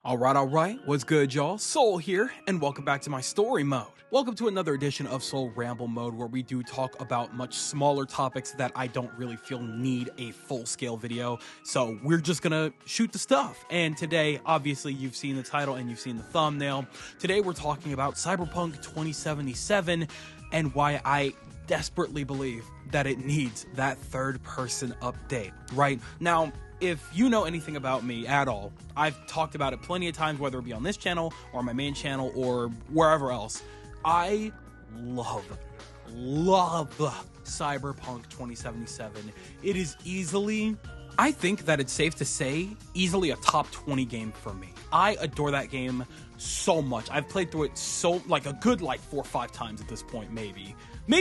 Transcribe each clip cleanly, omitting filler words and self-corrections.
Alright, what's good, y'all? Soul here, and welcome back to my story mode. Welcome to another edition of Soul Ramble Mode, where we do talk about much smaller topics that I don't really feel need a full-scale video, so we're just gonna shoot the stuff. And today, obviously, you've seen the title and you've seen the thumbnail. Today, we're talking about Cyberpunk 2077, and why I desperately believe that it needs that third-person update, right? Now, if you know anything about me at all, I've talked about it plenty of times, whether it be on this channel or my main channel or wherever else. I love Cyberpunk 2077. It is easily, I think that it's safe to say, easily a top 20 game for me. I adore that game so much. I've played through it a good 4 or 5 times at this point, maybe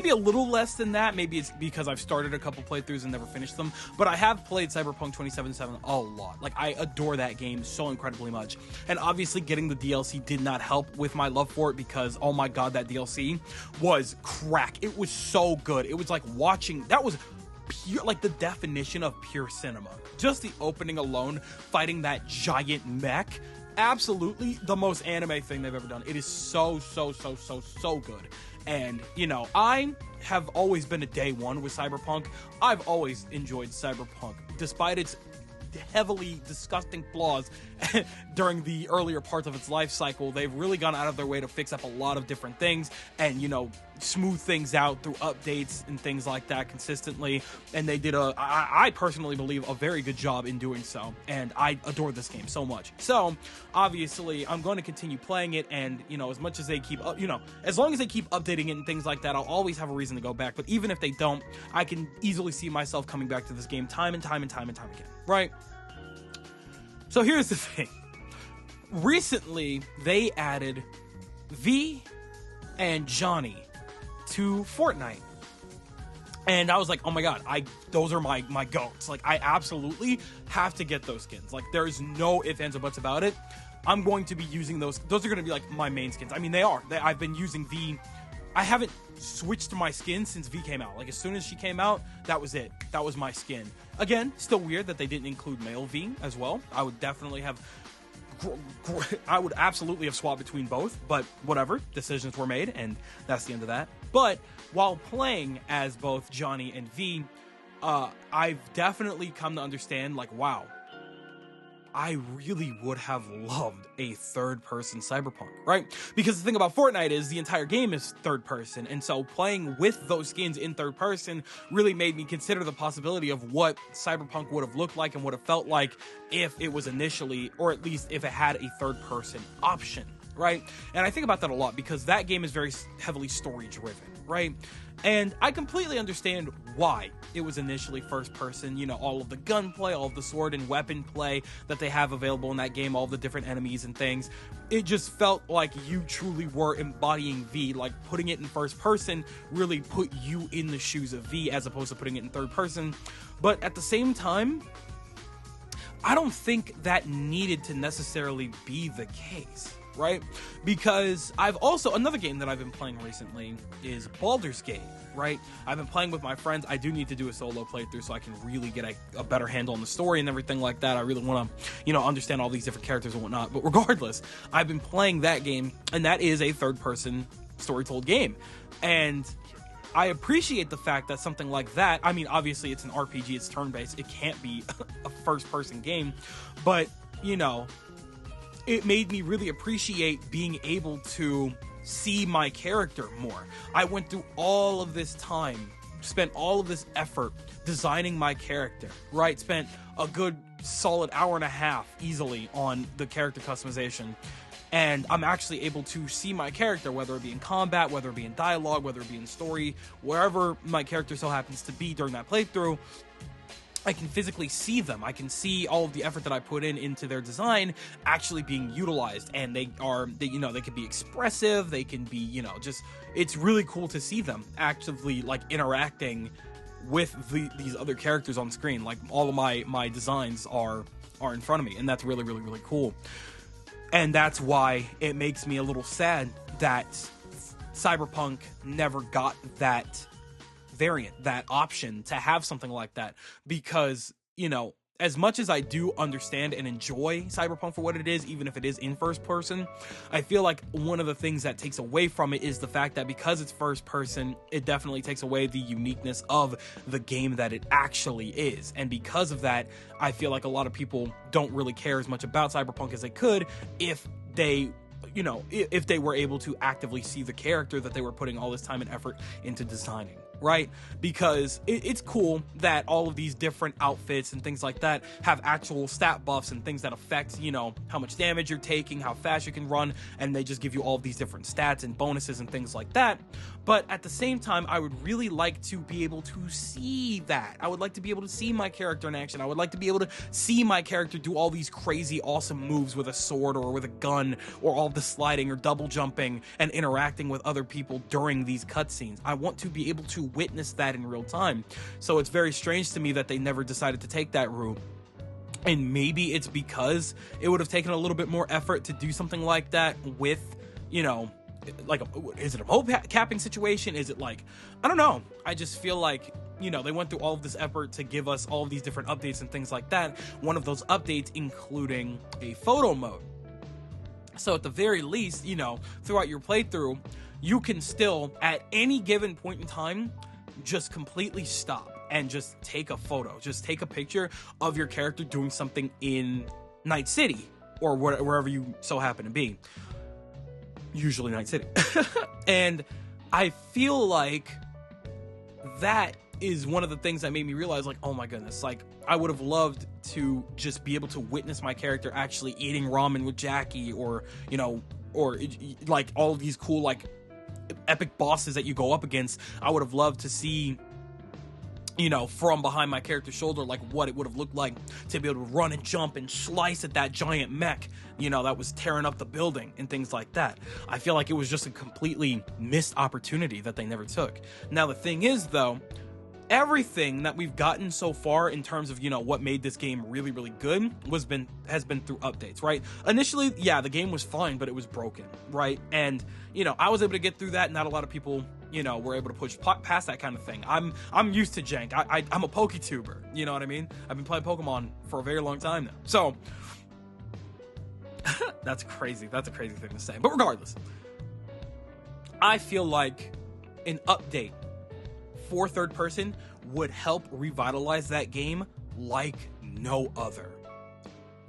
a little less than that. Maybe it's because I've started a couple playthroughs and never finished them, but I have played Cyberpunk 2077 a lot. I adore that game so incredibly much, and obviously getting the DLC did not help with my love for it, because oh my god, that DLC was crack. It was so good. It was like watching, that was pure, the definition of pure cinema. Just the opening alone, fighting that giant mech, absolutely the most anime thing they've ever done. It is so good. And, I have always been a day one with Cyberpunk. I've always enjoyed Cyberpunk, despite its heavily disgusting flaws during the earlier parts of its life cycle. They've really gone out of their way to fix up a lot of different things and, smooth things out through updates and things like that consistently. And they did I personally believe, a very good job in doing so. And I adore this game so much. So obviously I'm going to continue playing it, and, as much as they keep up, as long as they keep updating it and things like that, I'll always have a reason to go back. But even if they don't, I can easily see myself coming back to this game time and time again, right? So here's the thing. Recently, they added V and Johnny to Fortnite. And I was like, oh my god, those are my goats. I absolutely have to get those skins. There's no ifs, ands, or buts about it. I'm going to be using those. Those are going to be my main skins. I mean, they are. I've been using V. I haven't switched my skin since V came out. As soon as she came out, that was it. That was my skin. Again, still weird that they didn't include male V as well. I would absolutely have swapped between both, but whatever. Decisions were made, and that's the end of that. But while playing as both Johnny and V, I've definitely come to understand, wow, I really would have loved a third-person Cyberpunk, right? Because the thing about Fortnite is the entire game is third-person, and so playing with those skins in third-person really made me consider the possibility of what Cyberpunk would have looked like and would have felt like if it was initially, or at least if it had a third-person option, right? And I think about that a lot, because that game is very heavily story-driven, right? And I completely understand why it was initially first person, all of the gunplay, all of the sword and weapon play that they have available in that game, all the different enemies and things. It just felt like you truly were embodying V, putting it in first person really put you in the shoes of V as opposed to putting it in third person. But at the same time, I don't think that needed to necessarily be the case, right? Because another game that I've been playing recently is Baldur's Gate, right? I've been playing with my friends. I do need to do a solo playthrough so I can really get a better handle on the story and everything like that. I really want to, understand all these different characters and whatnot. But regardless, I've been playing that game, and that is a third-person story-told game. And I appreciate the fact that something like that, I mean, obviously it's an RPG, it's turn-based, it can't be a first-person game, but, it made me really appreciate being able to see my character more. I went through all of this time, spent all of this effort designing my character, right? Spent a good solid hour and a half easily on the character customization. And I'm actually able to see my character, whether it be in combat, whether it be in dialogue, whether it be in story, wherever my character so happens to be during that playthrough. I can physically see them. I can see all of the effort that I put into their design actually being utilized, and they can be expressive. They can be, it's really cool to see them actively interacting with these other characters on screen. All of my designs are in front of me, and that's really, really, really cool. And that's why it makes me a little sad that Cyberpunk never got that variant, that option to have something like that, because as much as I do understand and enjoy Cyberpunk for what it is, even if it is in first person, I feel like one of the things that takes away from it is the fact that because it's first person, it definitely takes away the uniqueness of the game that it actually is. And because of that, I feel like a lot of people don't really care as much about Cyberpunk as they could if they, you know, if they were able to actively see the character that they were putting all this time and effort into designing. Right? Because it's cool that all of these different outfits and things like that have actual stat buffs and things that affect, you know, how much damage you're taking, how fast you can run, and they just give you all of these different stats and bonuses and things like that. But at the same time, I would really like to be able to see that. I would like to be able to see my character in action. I would like to be able to see my character do all these crazy, awesome moves with a sword or with a gun, or all the sliding or double jumping and interacting with other people during these cutscenes. I want to be able to witness that in real time. So it's very strange to me that they never decided to take that route. And maybe it's because it would have taken a little bit more effort to do something like that with, you know, like, is it a mode capping situation? Is it like, I don't know. I just feel like, you know, they went through all of this effort to give us all of these different updates and things like that. One of those updates including a photo mode. So at the very least, you know, throughout your playthrough, you can still, at any given point in time, just completely stop and just take a photo. Just take a picture of your character doing something in Night City or wherever you so happen to be. Usually Night City. And I feel like that is one of the things that made me realize, like, oh my goodness, like, I would have loved to just be able to witness my character actually eating ramen with Jackie, or, you know, or like all of these cool, like, epic bosses that you go up against. I would have loved to see, you know, from behind my character's shoulder, like what it would have looked like to be able to run and jump and slice at that giant mech, you know, that was tearing up the building and things like that. I feel like it was just a completely missed opportunity that they never took. Now, the thing is, though, everything that we've gotten so far in terms of, you know, what made this game really, really good has been through updates, right? Initially, yeah, the game was fine, but it was broken, right? And, you know, I was able to get through that. Not a lot of people, you know, were able to push past that kind of thing. I'm used to jank. I'm a PokeTuber, you know what I mean? I've been playing Pokemon for a very long time now. So that's crazy. That's a crazy thing to say. But regardless, I feel like an update for third person would help revitalize that game like no other.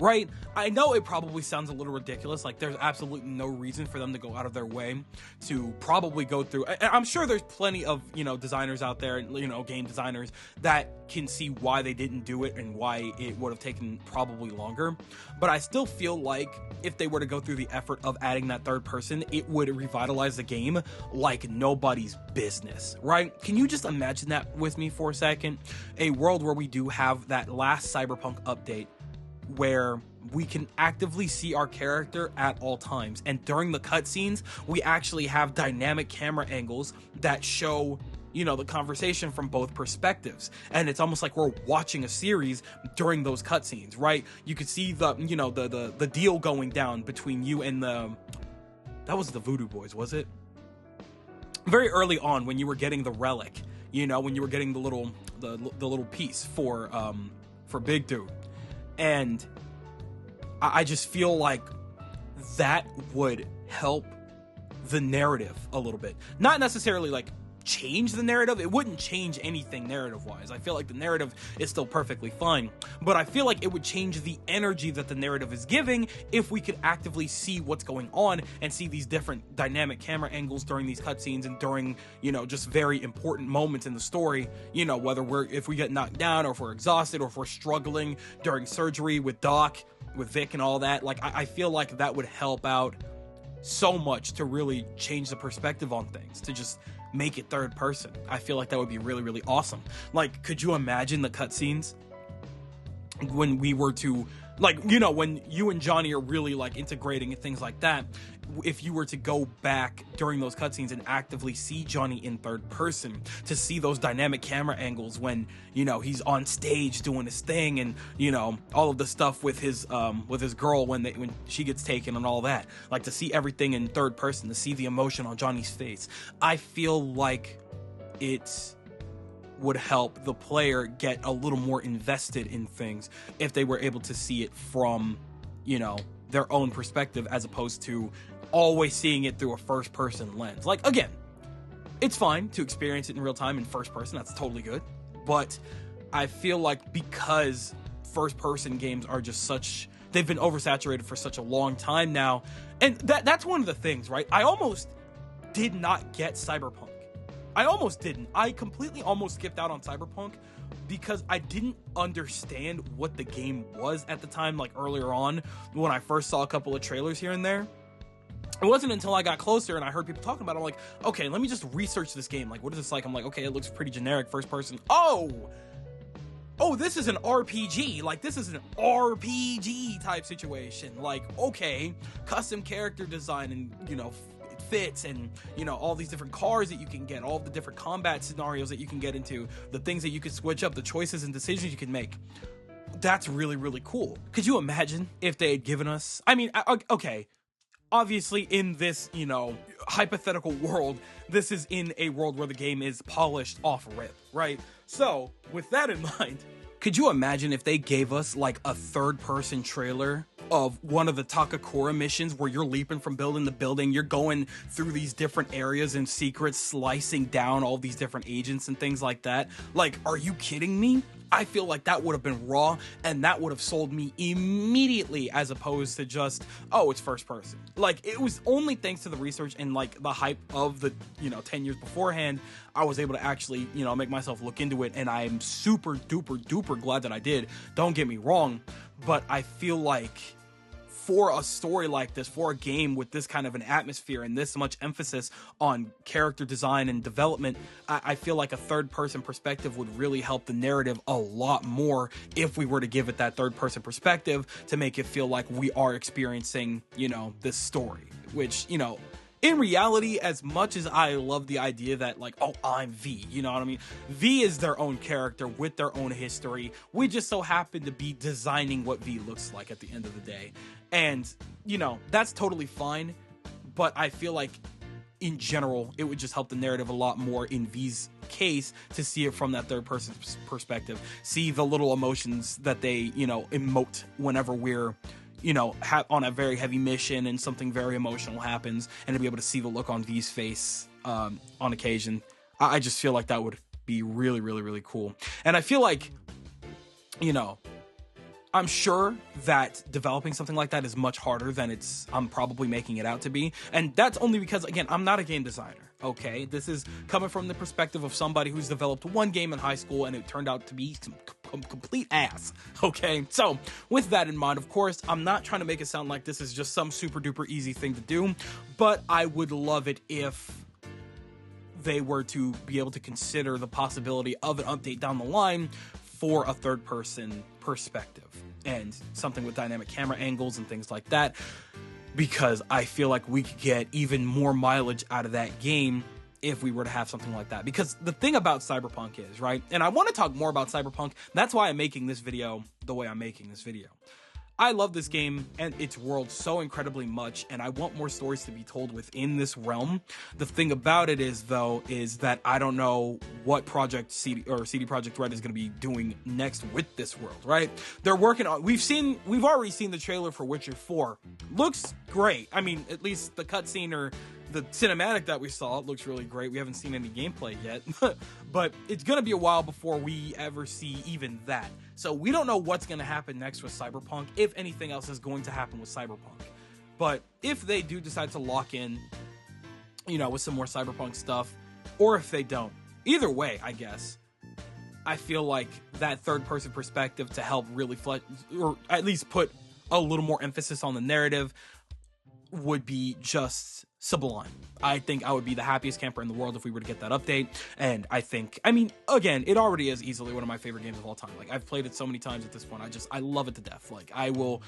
Right? I know it probably sounds a little ridiculous. Like, there's absolutely no reason for them to go out of their way to probably go through. I'm sure there's plenty of, you know, designers out there, you know, game designers that can see why they didn't do it and why it would have taken probably longer. But I still feel like if they were to go through the effort of adding that third person, it would revitalize the game like nobody's business, right? Can you just imagine that with me for a second? A world where we do have that last Cyberpunk update, where we can actively see our character at all times, and during the cutscenes we actually have dynamic camera angles that show, you know, the conversation from both perspectives, and it's almost like we're watching a series during those cutscenes, right? You could see the, you know, the deal going down between you and that was the Voodoo Boys, was it? Very early on, when you were getting the relic, you know, when you were getting the little piece for Big Dude. And I just feel like that would help the narrative a little bit. Not necessarily like change the narrative. It wouldn't change anything narrative-wise. I feel like the narrative is still perfectly fine. But I feel like it would change the energy that the narrative is giving if we could actively see what's going on and see these different dynamic camera angles during these cutscenes and during, you know, just very important moments in the story. You know, if we get knocked down, or if we're exhausted, or if we're struggling during surgery with Doc, with Vic and all that. Like, I feel like that would help out so much to really change the perspective on things, to just make it third person. I feel like that would be really, really awesome. Like, could you imagine the cutscenes when we were to, like, you know, when you and Johnny are really like integrating and things like that, if you were to go back during those cutscenes and actively see Johnny in third person, to see those dynamic camera angles when, you know, he's on stage doing his thing, and, you know, all of the stuff with his girl when she gets taken and all that, like, to see everything in third person, to see the emotion on Johnny's face. I feel like it's would help the player get a little more invested in things if they were able to see it from, you know, their own perspective, as opposed to always seeing it through a first person lens. Like, again, it's fine to experience it in real time in first person. That's totally good. But I feel like because first person games are just they've been oversaturated for such a long time now. And that's one of the things, right? I almost did not get Cyberpunk. I almost didn't. I completely almost skipped out on Cyberpunk because I didn't understand what the game was at the time, like earlier on when I first saw a couple of trailers here and there. It wasn't until I got closer and I heard people talking about it, I'm like, okay, let me just research this game. Like, what is this like? I'm like, okay, it looks pretty generic, first person. Oh, this is an RPG. Like, this is an RPG type situation. Like, okay, custom character design and, you know, it fits, and, you know, all these different cars that you can get, all the different combat scenarios that you can get into, the things that you can switch up, the choices and decisions you can make. That's really, really cool. Could you imagine if they had given us, I mean, okay, obviously in this, you know, hypothetical world, this is in a world where the game is polished off rip, right? So, with that in mind, could you imagine if they gave us like a third-person trailer of one of the Takakura missions where you're leaping from building to building, you're going through these different areas and secrets, slicing down all these different agents and things like that? Like, are you kidding me? I feel like that would have been raw, and that would have sold me immediately, as opposed to just, oh, it's first person. Like, it was only thanks to the research and like the hype of the, you know, 10 years beforehand, I was able to actually, you know, make myself look into it, and I'm super duper duper glad that I did. Don't get me wrong, but I feel like for a story like this, for a game with this kind of an atmosphere and this much emphasis on character design and development, I feel like a third-person perspective would really help the narrative a lot more if we were to give it that third-person perspective to make it feel like we are experiencing, you know, this story. Which, you know, in reality, as much as I love the idea that, like, oh, I'm V, you know what I mean? V is their own character with their own history. We just so happen to be designing what V looks like at the end of the day. And, you know, that's totally fine. But I feel like, in general, it would just help the narrative a lot more in V's case to see it from that third person perspective. See the little emotions that they, you know, emote whenever we're, you know, on a very heavy mission and something very emotional happens, and to be able to see the look on V's face on occasion. I just feel like that would be really, really, really cool. And I feel like, you know, I'm sure that developing something like that is much harder than I'm probably making it out to be. And that's only because, again, I'm not a game designer, okay? This is coming from the perspective of somebody who's developed one game in high school and it turned out to be some complete ass, okay? So, with that in mind, of course, I'm not trying to make it sound like this is just some super duper easy thing to do, but I would love it if they were to be able to consider the possibility of an update down the line for a third-person perspective and something with dynamic camera angles and things like that, because I feel like we could get even more mileage out of that game if we were to have something like that. Because the thing about Cyberpunk is, right, and I want to talk more about Cyberpunk, that's why I'm making this video the way I'm making this video. I love this game and its world so incredibly much, and I want more stories to be told within this realm. The thing about it is, though, is that I don't know what project CD Projekt Red is going to be doing next with this world, right? They're working on, we've already seen the trailer for Witcher 4. Looks great. I mean, at least the cutscene or the cinematic that we saw, it looks really great. We haven't seen any gameplay yet, but it's going to be a while before we ever see even that. So we don't know what's going to happen next with Cyberpunk, if anything else is going to happen with Cyberpunk. But if they do decide to lock in, you know, with some more Cyberpunk stuff, or if they don't, either way, I guess, I feel like that third-person perspective to help really flesh, or at least put a little more emphasis on the narrative, would be just sublime. I think I would be the happiest camper in the world if we were to get that update. And I think, I mean, again, it already is easily one of my favorite games of all time. Like, I've played it so many times at this point. I love it to death. Like, I will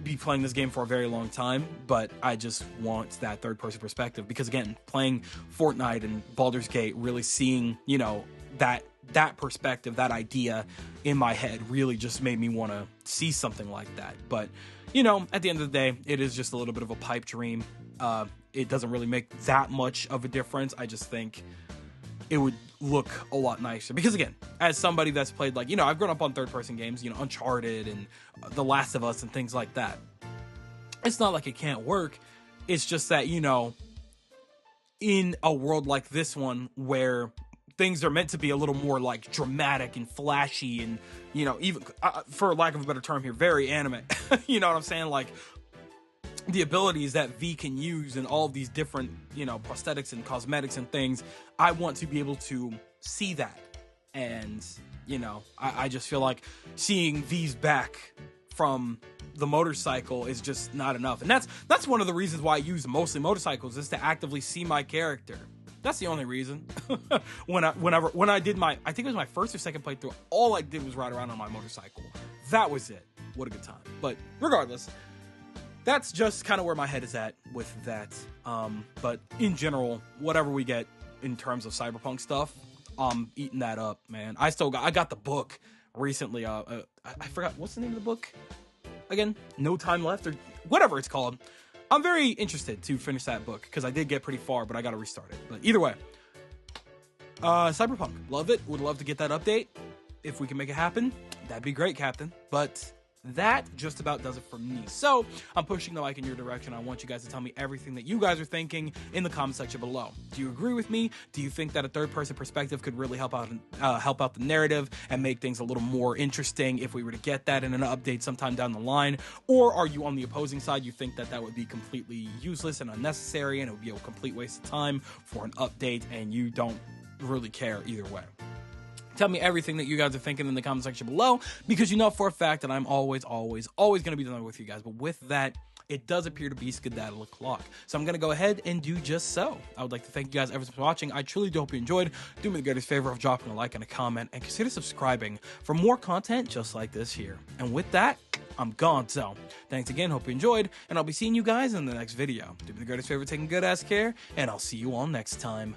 be playing this game for a very long time, but I just want that third person perspective because, again, playing Fortnite and Baldur's Gate, really seeing, you know, that perspective, that idea in my head really just made me want to see something like that. But, you know, at the end of the day, it is just a little bit of a pipe dream. It doesn't really make that much of a difference. I just think, it would look a lot nicer. Because again, as somebody that's played, like, you know, I've grown up on third-person games, you know, Uncharted and The Last of Us and things like that. It's not like it can't work. It's just that, you know, in a world like this one where things are meant to be a little more like dramatic and flashy and, you know, even for lack of a better term here, very anime. You know what I'm saying? Like, the abilities that V can use and all of these different, you know, prosthetics and cosmetics and things, I want to be able to see that. And, you know, I just feel like seeing V's back from the motorcycle is just not enough. And that's one of the reasons why I use mostly motorcycles, is to actively see my character. That's the only reason. when I did my, I think it was my first or second playthrough, all I did was ride around on my motorcycle. That was it. What a good time. But regardless, that's just kind of where my head is at with that. But in general, whatever we get in terms of Cyberpunk stuff, I'm eating that up, man. I got the book recently. I forgot, what's the name of the book again? No Time Left, or whatever it's called. I'm very interested to finish that book because I did get pretty far, but I got to restart it. But either way, Cyberpunk, love it. Would love to get that update. If we can make it happen, that'd be great, Captain. But that just about does it for me. So I'm pushing the mic in your direction. I want you guys to tell me everything that you guys are thinking in the comment section below. Do you agree with me? Do you think that a third-person perspective could really help out the narrative and make things a little more interesting if we were to get that in an update sometime down the line? Or are you on the opposing side? You think that that would be completely useless and unnecessary and it would be a complete waste of time for an update and you don't really care either way? Tell me everything that you guys are thinking in the comment section below, because you know for a fact that I'm always going to be done with you guys. But with that, it does appear to be skedaddle o'clock. So I'm going to go ahead and do just so. I would like to thank you guys ever so much for watching. I truly do hope you enjoyed. Do me the greatest favor of dropping a like and a comment, and consider subscribing for more content just like this here. And with that, I'm gone. So thanks again. Hope you enjoyed, and I'll be seeing you guys in the next video. Do me the greatest favor, taking good ass care, and I'll see you all next time.